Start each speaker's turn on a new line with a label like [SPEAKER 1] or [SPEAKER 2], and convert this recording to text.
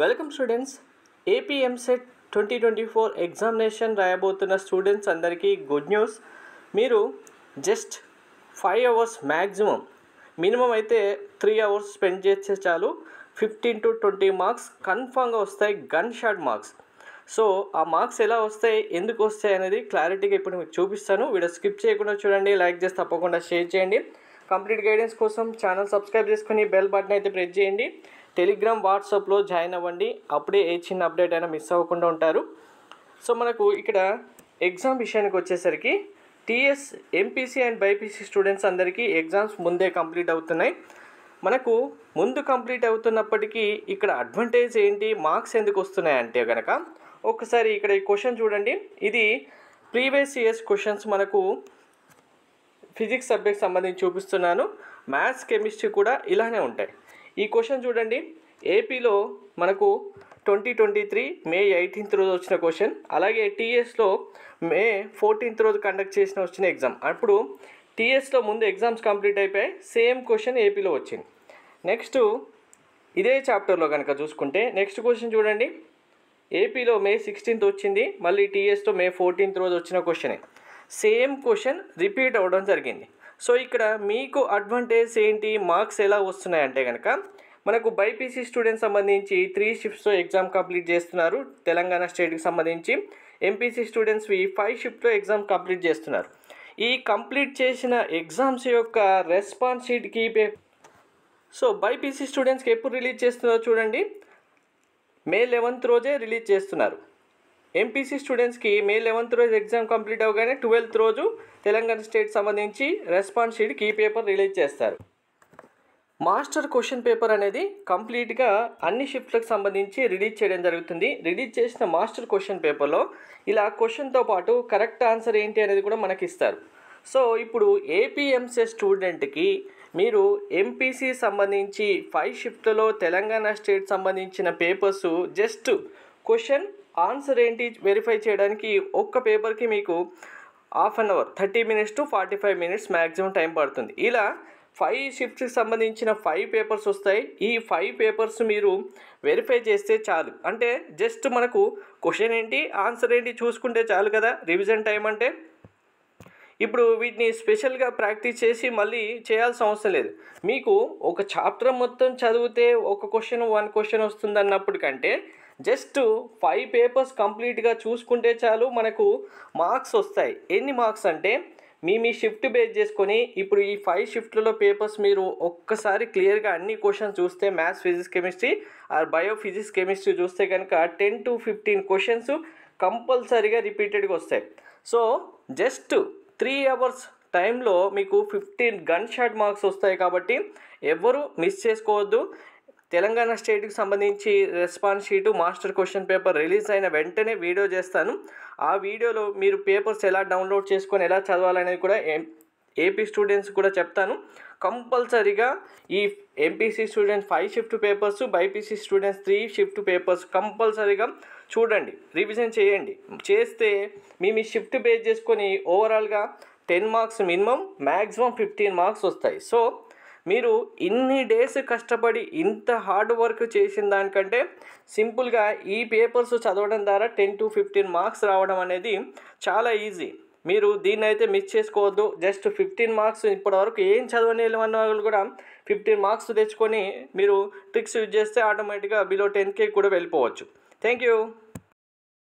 [SPEAKER 1] Welcome students. AP EAMCET 2024 examination రాయబోతున్న students అందరికీ good news. మీరు జస్ట్ 5 అవర్స్ మినిమం అయితే 3 అవర్స్ స్పెండ్ చేస్తే చాలు 15 to 20 మార్క్స్ కన్ఫామ్గా వస్తాయి, గన్ షాట్ మార్క్స్. సో ఆ మార్క్స్ ఎలా వస్తాయి, ఎందుకు వస్తాయి అనేది క్లారిటీగా ఇప్పుడు మీకు చూపిస్తాను. వీడియో స్కిప్ చేయకుండా చూడండి, లైక్ చేసి తప్పకుండా షేర్ చేయండి. కంప్లీట్ గైడెన్స్ కోసం ఛానల్ సబ్స్క్రైబ్ చేసుకుని బెల్ బటన్ అయితే ప్రెస్ చేయండి. టెలిగ్రామ్, వాట్సాప్లో జాయిన్ అవ్వండి, అప్పుడే ఏ చిన్న అప్డేట్ అయినా మిస్ అవ్వకుండా ఉంటారు. సో మనకు ఇక్కడ ఎగ్జామ్ విషయానికి వచ్చేసరికి TS, MPC and BiPC students అందరికీ ఎగ్జామ్స్ ముందే కంప్లీట్ అవుతున్నాయి. మనకు ముందు కంప్లీట్ అవుతున్నప్పటికీ ఇక్కడ అడ్వాంటేజ్ ఏంటి, మార్క్స్ ఎందుకు వస్తున్నాయి అంటే కనుక ఒకసారి ఇక్కడ ఈ క్వశ్చన్ చూడండి. ఇది ప్రీవియస్ ఇయర్స్ క్వశ్చన్స్ మనకు ఫిజిక్స్ సబ్జెక్ట్ సంబంధించి చూపిస్తున్నాను. మ్యాథ్స్, కెమిస్ట్రీ కూడా ఇలానే ఉంటాయి. ఈ క్వశ్చన్ చూడండి. ఏపీలో మనకు 2023 మే 18th రోజు వచ్చిన క్వశ్చన్, అలాగే టీఎస్లో మే 14th రోజు కండక్ట్ వచ్చిన ఎగ్జామ్. అప్పుడు టీఎస్లో ముందు ఎగ్జామ్స్ కంప్లీట్ అయిపోయాయి, సేమ్ క్వశ్చన్ ఏపీలో వచ్చింది. నెక్స్ట్ ఇదే చాప్టర్లో కనుక చూసుకుంటే నెక్స్ట్ క్వశ్చన్ చూడండి. ఏపీలో మే 16th వచ్చింది, మళ్ళీ టీఎస్లో మే 14th రోజు వచ్చిన క్వశ్చనే. సేమ్ క్వశ్చన్ రిపీట్ అవ్వడం జరిగింది. సో ఇక్కడ మీకు అడ్వాంటేజ్ ఏంటి, మార్క్స్ ఎలా వస్తున్నాయంటే కనుక మనకు బైపీసీ స్టూడెంట్స్ సంబంధించి 3 షిఫ్ట్స్లో ఎగ్జామ్ కంప్లీట్ చేస్తున్నారు తెలంగాణ స్టేట్కి సంబంధించి. ఎంపీసీ స్టూడెంట్స్వి 5 షిఫ్ట్లో ఎగ్జామ్ కంప్లీట్ చేస్తున్నారు. ఈ కంప్లీట్ చేసిన ఎగ్జామ్స్ యొక్క రెస్పాన్స్ షీట్కి సో బైపీసీ స్టూడెంట్స్కి ఎప్పుడు రిలీజ్ చేస్తున్నారో చూడండి. మే 11th రోజే రిలీజ్ చేస్తున్నారు. ఎంపీసీ స్టూడెంట్స్కి మే 11th రోజు ఎగ్జామ్ కంప్లీట్ అవగానే 12th రోజు తెలంగాణ స్టేట్ సంబంధించి response sheet key paper release చేస్తారు. మాస్టర్ క్వశ్చన్ పేపర్ అనేది కంప్లీట్గా అన్ని షిఫ్ట్లకు సంబంధించి రిలీజ్ చేయడం జరుగుతుంది. రిలీజ్ చేసిన మాస్టర్ క్వశ్చన్ పేపర్లో ఇలా క్వశ్చన్తో పాటు కరెక్ట్ ఆన్సర్ ఏంటి అనేది కూడా మనకి ఇస్తారు. సో ఇప్పుడు ఏపీఎంసీ స్టూడెంట్కి మీరు ఎంపీసీ సంబంధించి 5 షిఫ్ట్లలో తెలంగాణ స్టేట్ సంబంధించిన పేపర్స్ జస్ట్ క్వశ్చన్ ఆన్సర్ ఏంటి వెరిఫై చేయడానికి ఒక్క పేపర్కి మీకు half an hour 30 minutes to 45 minutes maximum time పడుతుంది. ఇలా 5 షిఫ్ట్స్కి సంబంధించిన 5 పేపర్స్ వస్తాయి. ఈ 5 పేపర్స్ మీరు వెరిఫై చేస్తే చాలు. అంటే జస్ట్ మనకు క్వశ్చన్ ఏంటి, ఆన్సర్ ఏంటి చూసుకుంటే చాలు కదా రివిజన్ టైం అంటే. ఇప్పుడు వీటిని స్పెషల్గా ప్రాక్టీస్ చేసి మళ్ళీ చేయాల్సిన అవసరం లేదు. మీకు ఒక చాప్టర్ మొత్తం చదివితే ఒక క్వశ్చన్ 1 క్వశ్చన్ వస్తుంది అన్నప్పుడు కంటే జస్ట్ 5 పేపర్స్ కంప్లీట్గా చూసుకుంటే చాలు మనకు మార్క్స్ వస్తాయి. ఎన్ని మార్క్స్ అంటే మీ షిఫ్ట్ బేస్ చేసుకొని ఇప్పుడు ఈ 5 షిఫ్ట్లలో పేపర్స్ మీరు ఒక్కసారి క్లియర్గా అన్ని క్వశ్చన్స్ చూస్తే maths, physics, chemistry or bio physics, chemistry చూస్తే కనుక 10 to 15 క్వశ్చన్స్ కంపల్సరీగా రిపీటెడ్గా వస్తాయి. సో జస్ట్ 3 అవర్స్ టైంలో మీకు 15 గన్ షాట్ మార్క్స్ వస్తాయి. కాబట్టి ఎవరు మిస్ చేసుకోవద్దు. తెలంగాణ స్టేట్కి సంబంధించి response sheet, master question paper release అయిన వెంటనే వీడియో చేస్తాను. ఆ వీడియోలో మీరు పేపర్స్ ఎలా డౌన్లోడ్ చేసుకొని ఎలా చదవాలనేది కూడా ఏపీ స్టూడెంట్స్ కూడా చెప్తాను. కంపల్సరీగా ఈ MPC students 5 shift papers, BiPC students 3 shift papers కంపల్సరీగా చూడండి, రివిజన్ చేయండి. చేస్తే మీ షిఫ్ట్ బేస్ చేసుకొని ఓవరాల్గా 10 మార్క్స్ మినిమం, మ్యాక్సిమం 15 మార్క్స్ వస్తాయి. సో మీరు ఇన్ని డేస్ కష్టపడి ఇంత హార్డ్ వర్క్ చేసిన దానికంటే సింపుల్గా ఈ పేపర్స్ చదవడం ద్వారా 10 to 15 మార్క్స్ రావడం అనేది చాలా ఈజీ. మీరు దీన్ని అయితే మిస్ చేసుకోవద్దు. జస్ట్ 15 మార్క్స్ ఇప్పటివరకు ఏం చదవని వాళ్ళు కూడా 15 మార్క్స్ తెచ్చుకొని మీరు ట్రిక్స్ యూజ్ చేస్తే ఆటోమేటిక్గా బిలో 10K కూడా వెళ్ళిపోవచ్చు. Thank you.